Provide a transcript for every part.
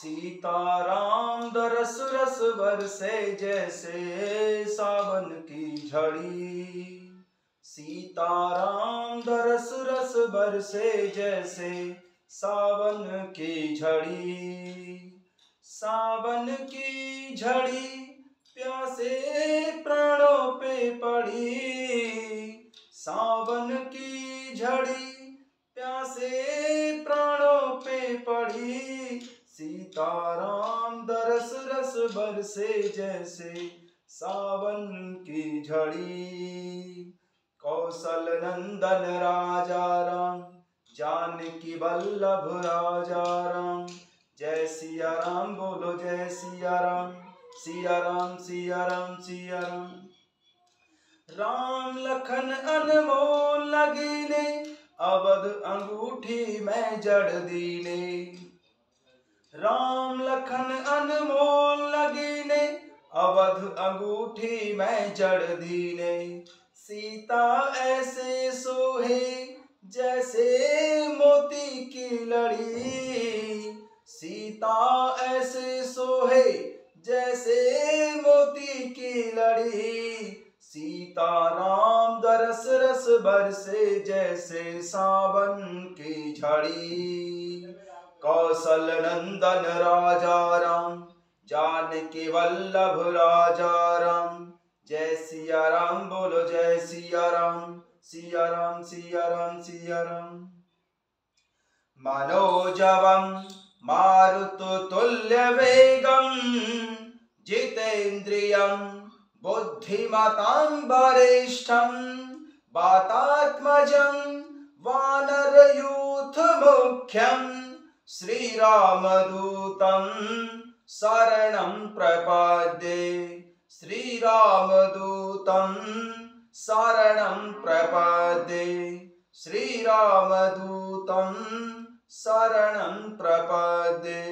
सीताराम दरस रस बरसे जैसे सावन की झड़ी। सीताराम दरस रस बरसे जैसे सावन की झड़ी। सावन की झड़ी प्यासे प्राणों पे पड़ी। सावन की झड़ी प्यासे प्राणों पे पड़ी। सीताराम दरस रस बरसे जैसे सावन की झड़ी। कौशल नंदन राजा राम, जानकी वल्लभ राजा राम। जय सिया राम बोलो जय सिया राम। सिया राम सिया राम सिया राम। राम लखन अनमोल लगीने, अवध अंगूठी में जड़ दीने। राम लखन अनमोल लगीने, अवध अंगूठी में जड़ दीने। सीता ऐसे सोहे जैसे मोती की लड़ी। सीता ऐसे सोहे जैसे मोती की लड़ी। सीताराम दरस रस बरसे जैसे सावन की झड़ी। कौशल नंदन राजा राम, जानकी वल्लभ राजा राम। जय सिया राम बोलो जय सिया राम। सिया राम सिया राम सिया राम। मनोजवम मारुततुल्य वेगम, जितेन्द्रियं बुद्धिमतां वरिष्ठं। वातात्मजं वानरयूथ मुख्यं, श्रीरामदूतं शरणं प्रपद्ये। श्रीरामदूतं शरणं प्रपद्ये। श्रीरामदूतं शरणं प्रपद्ये।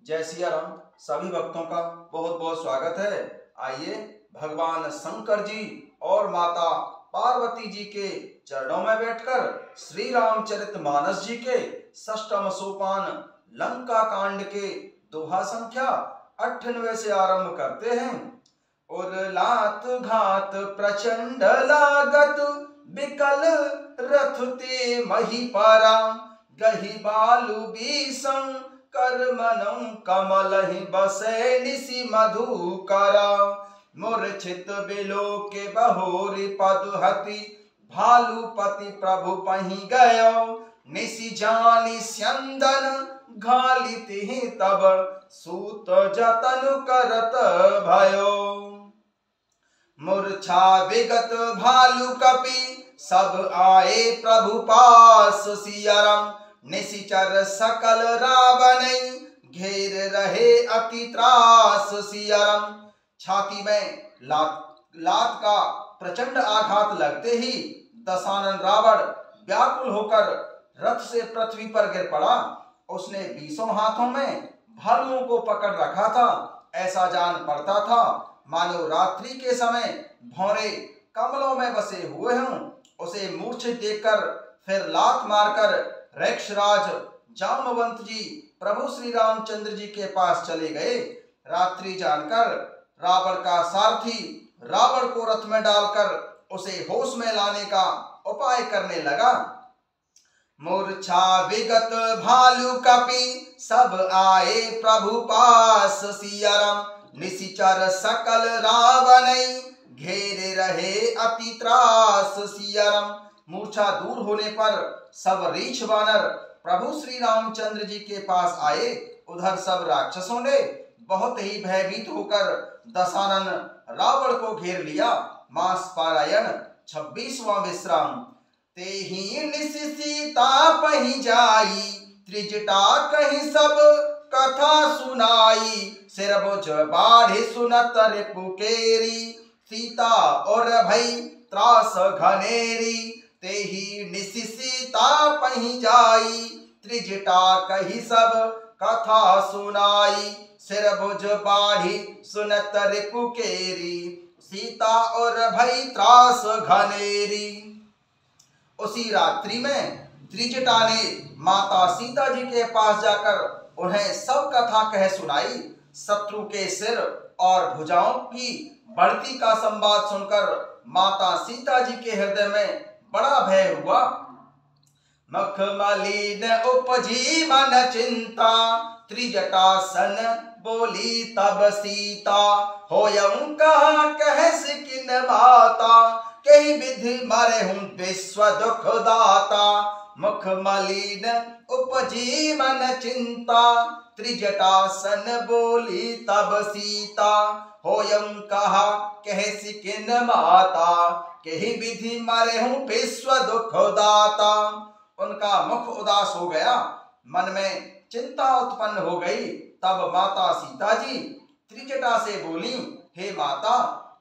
जय सिया राम। सभी भक्तों का बहुत बहुत स्वागत है। आइए भगवान शंकर जी और माता पार्वती जी के चरणों में बैठकर श्री रामचरितमानस जी के षष्ठम सोपान लंका कांड के दोहा संख्या 98 से आरंभ करते हैं। और लात घात प्रचंड लागत, बिकल रथ ते महीपारा। गही बालु बीसं कर्मणं कमलहि बसे निसि मधुकरा। मूर्छित बिलोके बहोरि पदुहति, भालुपति प्रभु पहि गयो। निसि जानि स्यंदन घालितिहि तब, सूत जतन करत भयो। मूर्छा विगत भालु कपि, सब आए प्रभु पास। सिया राम निशिचर सकल रावणै, घेर रहे अति त्रास। सिया राम छाती में लात का प्रचंड आघात लगते ही दशानन रावण व्याकुल होकर रथ से पृथ्वी पर गिर पड़ा। उसने 20 हाथों में भालुओं को पकड़ रखा था। ऐसा जान पड़ता था मानो रात्रि के समय भौरे कमलों में बसे हुए हों। उसे मूर्छित देखकर फिर लात मारकर रक्षराज जामवंत जी प्रभु श्री रामचंद्र जी के पास चले गए। रात्रि जानकर रावण का सारथी रावण को रथ में डालकर उसे होश में लाने का उपाय करने लगा। मूर्छा विगत भालु कपि, सब आए प्रभु पास। सिया राम निशिचर सकल रावणै, घेरे रहे अति त्रास। सिया राम मूर्छा दूर होने पर सब रीछ वानर प्रभु श्री रामचंद्र जी के पास आए। उधर सब राक्षसों ने बहुत ही भयभीत होकर दशानन रावण को घेर लिया। मास पारायण 26वां विश्राम। तेहि निसि सीता पहि जाई, त्रिजटा कहि सब कथा सुनाई। सिर बुझ बाढ़ि सुनत रिपु केरी, सीता और भई त्रास घनेरी। तेहि निसि सीता पहि जाई, त्रिजटा कहि सब कथा सुनाई। सिर बुझ बाढ़ि सुनत रिपु केरी, सीता और भई त्रास घनेरी। उसी रात्रि में त्रिजटा ने माता सीता जी के पास जाकर उन्हें सब कथा कह सुनाई। शत्रु के सिर और भुजाओं की बढ़ती का संवाद सुनकर माता सीता जी के हृदय में बड़ा भय हुआ। मुख मलिन उपजी मन चिंता, त्रिजटासन बोली तब सीता, होयं कहा कहस किन माता, कही विधि मरे हूँ विश्व दुख दाता। मुख मलिन उपजी मन चिंता, त्रिजटासन बोली तब सीता, होयं कहा कहस किन माता, कही विधि मरे हूँ विश्व दुख दाता। उनका मुख उदास हो गया, मन में चिंता उत्पन्न हो गई। तब माता सीता जी त्रिजटा से बोली, हे माता,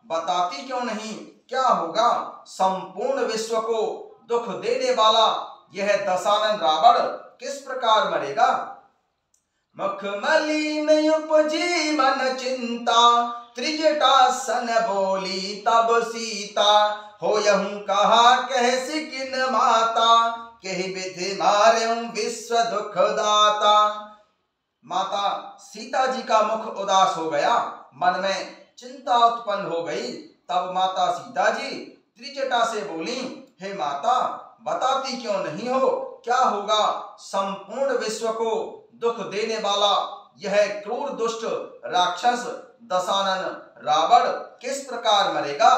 बताती क्यों नहीं क्या होगा? संपूर्ण विश्व को दुख देने वाला यह दशानन रावण किस प्रकार मरेगा? मुख मलिन उपजी मन चिंता, त्रिजटासन बोली तब सीता, होयं कहा कहस किन माता, कही विधि मार्यों विश्व दुख दाता। माता सीता जी का मुख उदास हो गया, मन में चिंता उत्पन्न हो गई। तब माता सीता जी त्रिजटा से बोली, हे माता, बताती क्यों नहीं हो क्या होगा? संपूर्ण विश्व को दुख देने वाला यह क्रूर दुष्ट राक्षस दशानन रावण किस प्रकार मरेगा?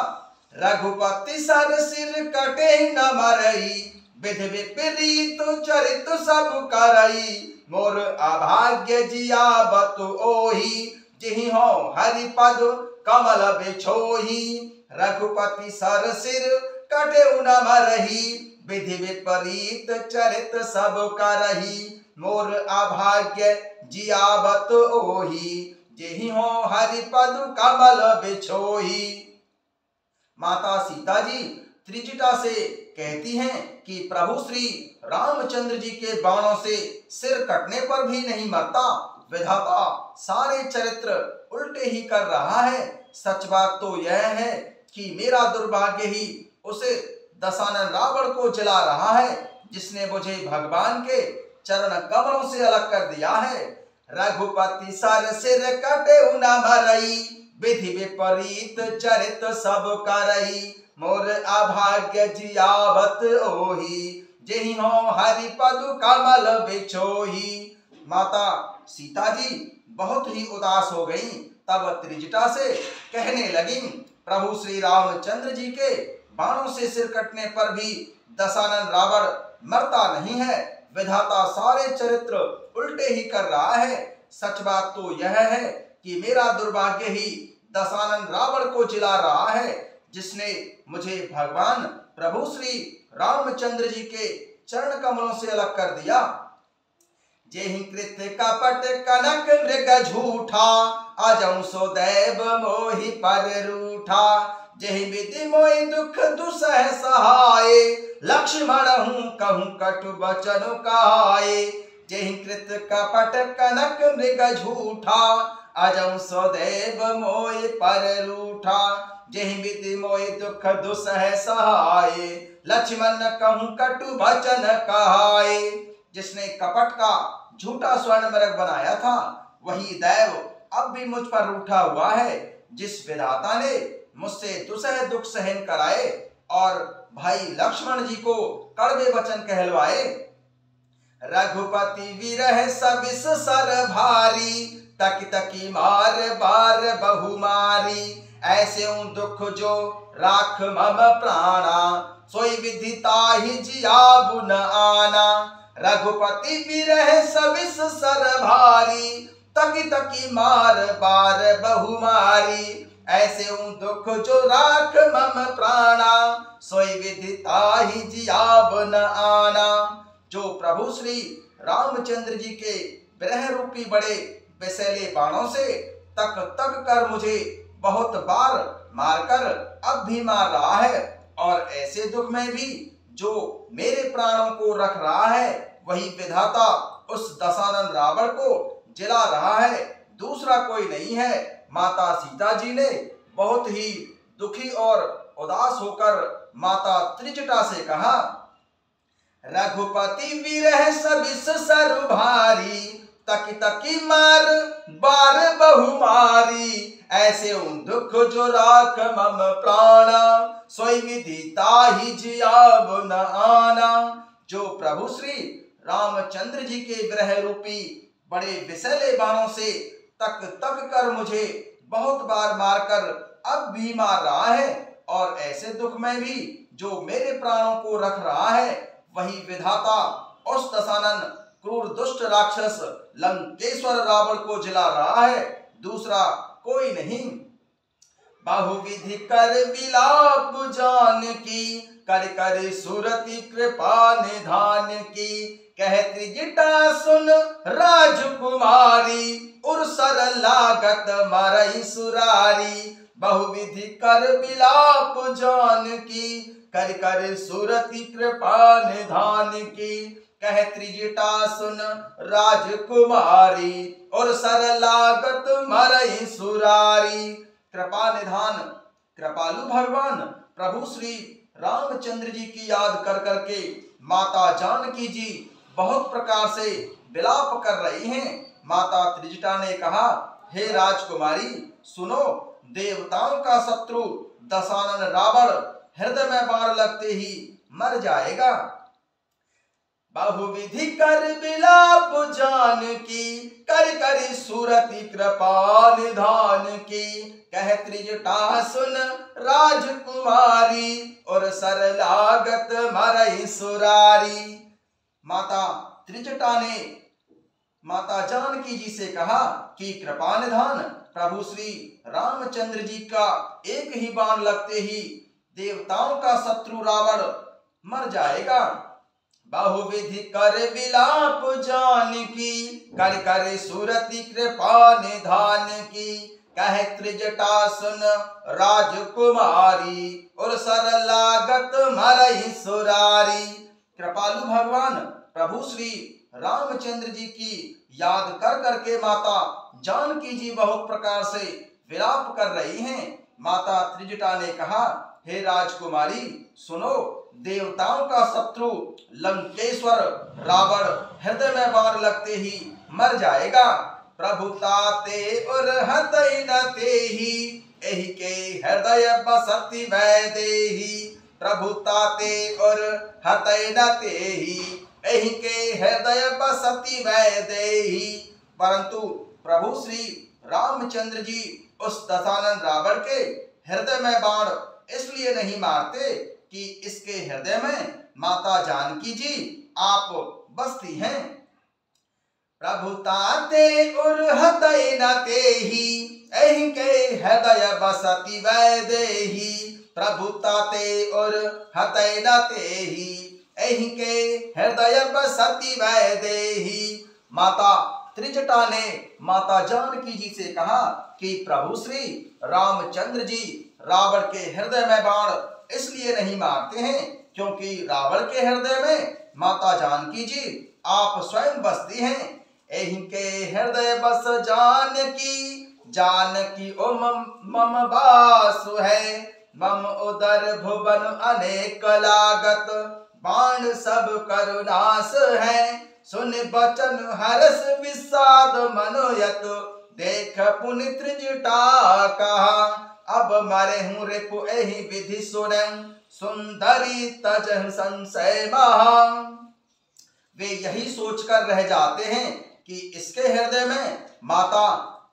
रघुपति सर सिर कटे न मरई, विधि विपरीत चरित सब करई, मोर अभाग्य जिया बतु ओही, जिहि हो हरि पद कमल बिछोही। रघुपति सर सिर कटे न मरही, विधि विपरीत चरित सब करही, मोर अभाग्य जियावत ओही, जेहि हो हरि पद कमल बिछोही। माता सीता जी त्रिजटा से कहती हैं कि प्रभु श्री रामचंद्र जी के बाणों से सिर कटने पर भी नहीं मरता। विधाता सारे चरित्र उल्टे ही कर रहा है। सच बात तो यह है कि मेरा दुर्भाग्य ही उसे दशानन रावण को जला रहा है, जिसने मुझे भगवान के चरण कमलों से अलग कर दिया है। रघुपति सर सिर कटे न मरई, विधि विपरीत चरित सब करई, मोर अभाग्य जियावत ओही, जेहि हो हरि पद कमल बिछोही। माता सीता जी बहुत ही उदास हो गईं। तब त्रिजटा से कहने लगी, प्रभु श्री रामचंद्र जी के बाणों से सिर कटने पर भी दशानन रावण मरता नहीं है। विधाता सारे चरित्र उल्टे ही कर रहा है। सच बात तो यह है कि मेरा दुर्भाग्य ही दशानन रावण को जिला रहा है, जिसने मुझे भगवान प्रभु श्री रामचंद्र जी के चरण कमलों से अलग कर दिया। जेहि कृत कपट कनक मृग झूठा, अजौ सो दैव मोहि पर रूठा, जेहि विधि मोहि दुख दुसह सहाय, लक्ष्मण हूँ कहूँ कटु बचन कहाय। जेहि कृत कपट कनक मृग झूठा, अजौ सो दैव मोहि पर रूठा, जेहि विधि मोहि दुख दुसह सहाय, लक्ष्मण कहूँ कटु बचन कहाय। जिसने कपट का झूठा स्वर्ण मृग बनाया था, वही दैव अब भी मुझ पर रूठा हुआ है। जिस विधाता ने मुझसे दुसह दुख सहन कराए और भाई लक्ष्मण जी को कड़वे वचन कहलवाए। रघुपति विरह सविस सर भारी, तकी तकी मार बार बहुमारी, ऐसे दुख जो राख मम प्राणा, सोई विधि ताहि जियाबु न आना। रघुपति विरह सविस सर भारी, तकी तकी मार बार बहुमारी, ऐसे दुख जो राख मम प्राणा, सोई विधि ताहि जियाब न आना। जो प्रभु श्री रामचंद्र जी के विरह रूपी बड़े विषैले बाणों से तक तक कर मुझे बहुत बार मारकर अब भी मार रहा है, और ऐसे दुख में भी जो मेरे प्राणों को रख रहा है, वही विधाता उस दशानन रावण को जिला रहा है, दूसरा कोई नहीं है। माता सीता जी ने बहुत ही दुखी और उदास होकर माता त्रिजटा से कहा, रघुपति विरह सविस सर भारी, तकी तकी मार बार बहुमारी, ऐसे उन दुख जो राख मम प्राणा, सोई विधि ताहि जियाब न आना। जो प्रभु श्री रामचंद्र जी के विरह रूपी बड़े विषैले बाणों से तक तक कर मुझे बहुत बार मारकर अब भी मार रहा है, और ऐसे दुख में भी जो मेरे प्राणों को रख रहा है, वही विधाता उस दशानन क्रूर दुष्ट राक्षस लंकेश्वर रावण को जिला रहा है, दूसरा कोई नहीं। बहुविधि कर विलाप जान की, कर कर सुरति कृपा निधान की, कह त्रिजटा सुन राजकुमारी, उर सर लागत मरई सुरारी। बहुविधि कर विलाप जान की, कर कर सुरति कृपा निधान की, कह त्रिजटा सुन राजकुमारी, और सर लागत मरई सुरारी। कृपा निधान कृपालु भगवान प्रभु श्री रामचंद्र जी की याद कर करके माता जानकी जी बहुत प्रकार से विलाप कर रही हैं। माता त्रिजटा ने कहा, हे राजकुमारी सुनो, देवताओं का शत्रु दशानन रावण हृदय में बाण लगते ही मर जाएगा। बहुविधि कर विलाप जान की, कर कर सुरति कृपा निधान की, कह त्रिजटा सुन राजकुमारी, और सर लागत मरई सुरारी। माता त्रिजटा ने माता जानकी जी से कहा कि कृपा निधान प्रभु श्री रामचंद्र जी का एक ही बाण लगते ही देवताओं का शत्रु रावण मर जाएगा। बहुविधि कर विलाप जान की, कर कर सुरति कृपा निधान की, कह त्रिजटा सुन राजकुमारी, और सर लागत मरई सुरारी। कृपालु भगवान प्रभु श्री रामचंद्र जी की याद कर करके माता जानकी जी बहुत प्रकार से विलाप कर रही हैं। माता त्रिजटा ने कहा, हे राजकुमारी सुनो, देवताओं का शत्रु लंकेश्वर रावण हृदय में बाण लगते ही मर जाएगा। प्रभुताते और हतई न तेहि, एहि के हृदय बसति वैदेही। प्रभुताते और हतई न तेहि, एहि के हृदय बसति वैदेही। परंतु प्रभु श्री रामचंद्र जी उस दशानन रावण के हृदय में बाण इसलिए नहीं मारते कि इसके हृदय में माता जानकी जी आप बसती हैं। प्रभुताते और हतई न तेहि, एहि के हृदय बसति वैदेही। प्रभुताते और हतई न तेहि, एहि के हृदय बसति वैदेही। माता त्रिजटा ने माता जानकी जी से कहा कि प्रभु श्री रामचंद्र जी रावण के हृदय में बाण इसलिए नहीं मारते हैं क्योंकि रावण के हृदय में माता जानकी जी आप स्वयं बसती हैं। एहि के हृदय बस जानकी, जानकी ओ मम बासु है। मम उदर भुवन अनेक लागत, बाण सब करुनाश है। सुन बचन हरस विषाद मनोयत, देख पुनि त्रिजटा कहा। अब मरे हूँ रिपु एहि विधि सुनम, सुंदरी तजह संशय महा। वे यही सोचकर रह जाते हैं कि इसके हृदय में माता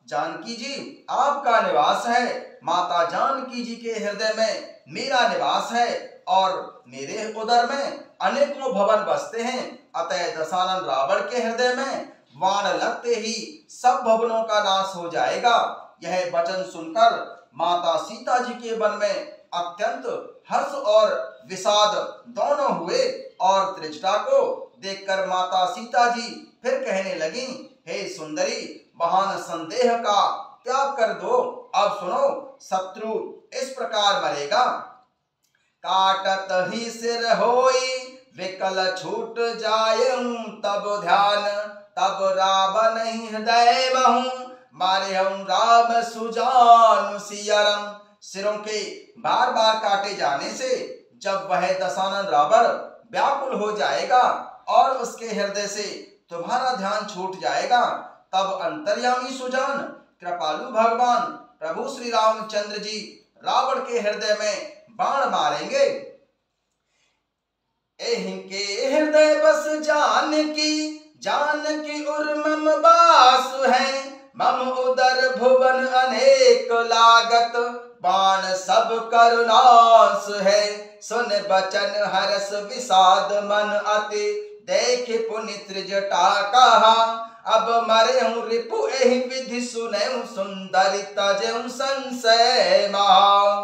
जानकी जी आपका निवास है, माता जानकी जी के हृदय में मेरा निवास है, और मेरे उदर में अनेकों भवन बसते हैं। अतः दशानन रावण के हृदय में बाण लगते ही सब भवनों का नाश हो जाएगा। यह वचन सुनकर माता सीता जी के मन में अत्यंत हर्ष और विषाद दोनों हुए, और त्रिजटा को देखकर माता सीता जी फिर कहने लगी, हे सुंदरी, महान संदेह का त्याग कर दो। अब सुनो, शत्रु इस प्रकार मरेगा। काटत ही सिर होई, विकल छूट जायऊं तब ध्यान। तब रावण हृदय बहु, मारे हम राम सुजान सियरम। सिरों के बार बार काटे जाने से जब वह दशानन रावण व्याकुल हो जाएगा और उसके हृदय से तुम्हारा ध्यान छूट जाएगा। तब अंतर्यामी सुजान कृपालु भगवान प्रभु श्री रामचंद्र जी रावण के हृदय में बाण मारेंगे। इनके हृदय बस जानकी उर्मम बासु है। मम उदर भुवन अनेक लागत, बाण सब करुणास है। सुन बचन हरस विषाद मन अति, देख पुनि त्रिजटा कहा। अब मरे हूँ रिपु एहि विधि सुने, सुंदरी तजेऊ संशय महा।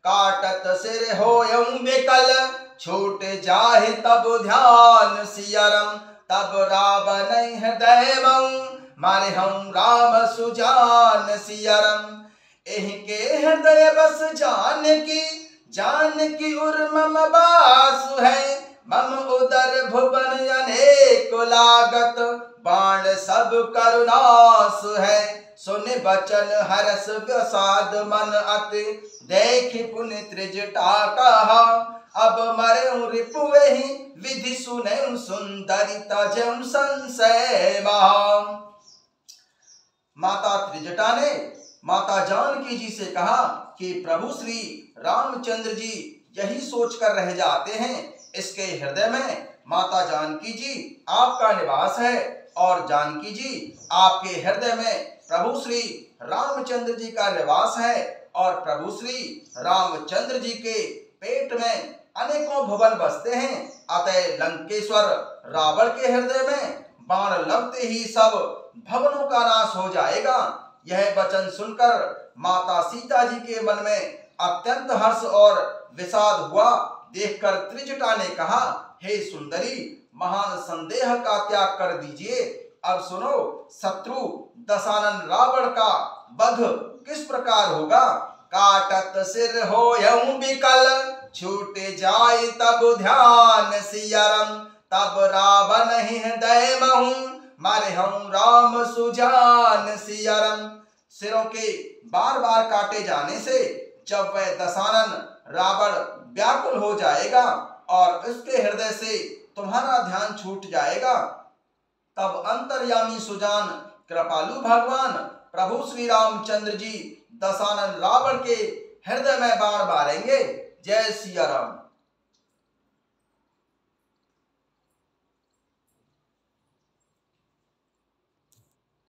काटत सिर होयऊं विकल, छूट जाहि तब ध्यान सियरम। तब रावण हृदय मऊ, मारे हम राम सुजान सियरम। एहि के हृदय बस जानकी उर्मम बासु है। मम उदर भुवन अनेक लागत, बाण सब करुणास है। सुन बचन हरस विषाद मन अति, देख पुनि त्रिजटा कहा। अब मरे रिपु एहि विधि सुने, सुंदरी तजेऊ संशय महा। माता त्रिजटा ने माता जानकी जी से कहा कि प्रभु श्री रामचंद्र जी यही सोचकर रह जाते हैं, इसके हृदय में माता जानकी जी आपका निवास है और जानकी जी आपके हृदय में प्रभु श्री रामचंद्र जी का निवास है। और प्रभु श्री रामचंद्र जी के पेट में अनेकों भुवन बसते हैं। अतः लंकेश्वर रावण के हृदय में बाण लगते ही सब भवनों का नाश हो जाएगा। यह वचन सुनकर माता सीता जी के मन में अत्यंत हर्ष और विषाद हुआ। देखकर त्रिजटा ने कहा, हे सुंदरी, महान संदेह का त्याग कर दीजिए। अब सुनो, शत्रु दशानन रावण का वध किस प्रकार होगा। काटत सिर होयऊं विकल, छूट जाय तब ध्यान सियरम। तब रावण हृदय महु, मारे हम राम सुजान सियरम। सिरों के बार बार काटे जाने से जब वह दशानन रावण व्याकुल हो जाएगा और उसके हृदय से तुम्हारा ध्यान छूट जाएगा, तब अंतर्यामी सुजान कृपालु भगवान प्रभु श्री रामचंद्र जी दशानन रावण के हृदय में बाण मारेंगे। जय सिया राम।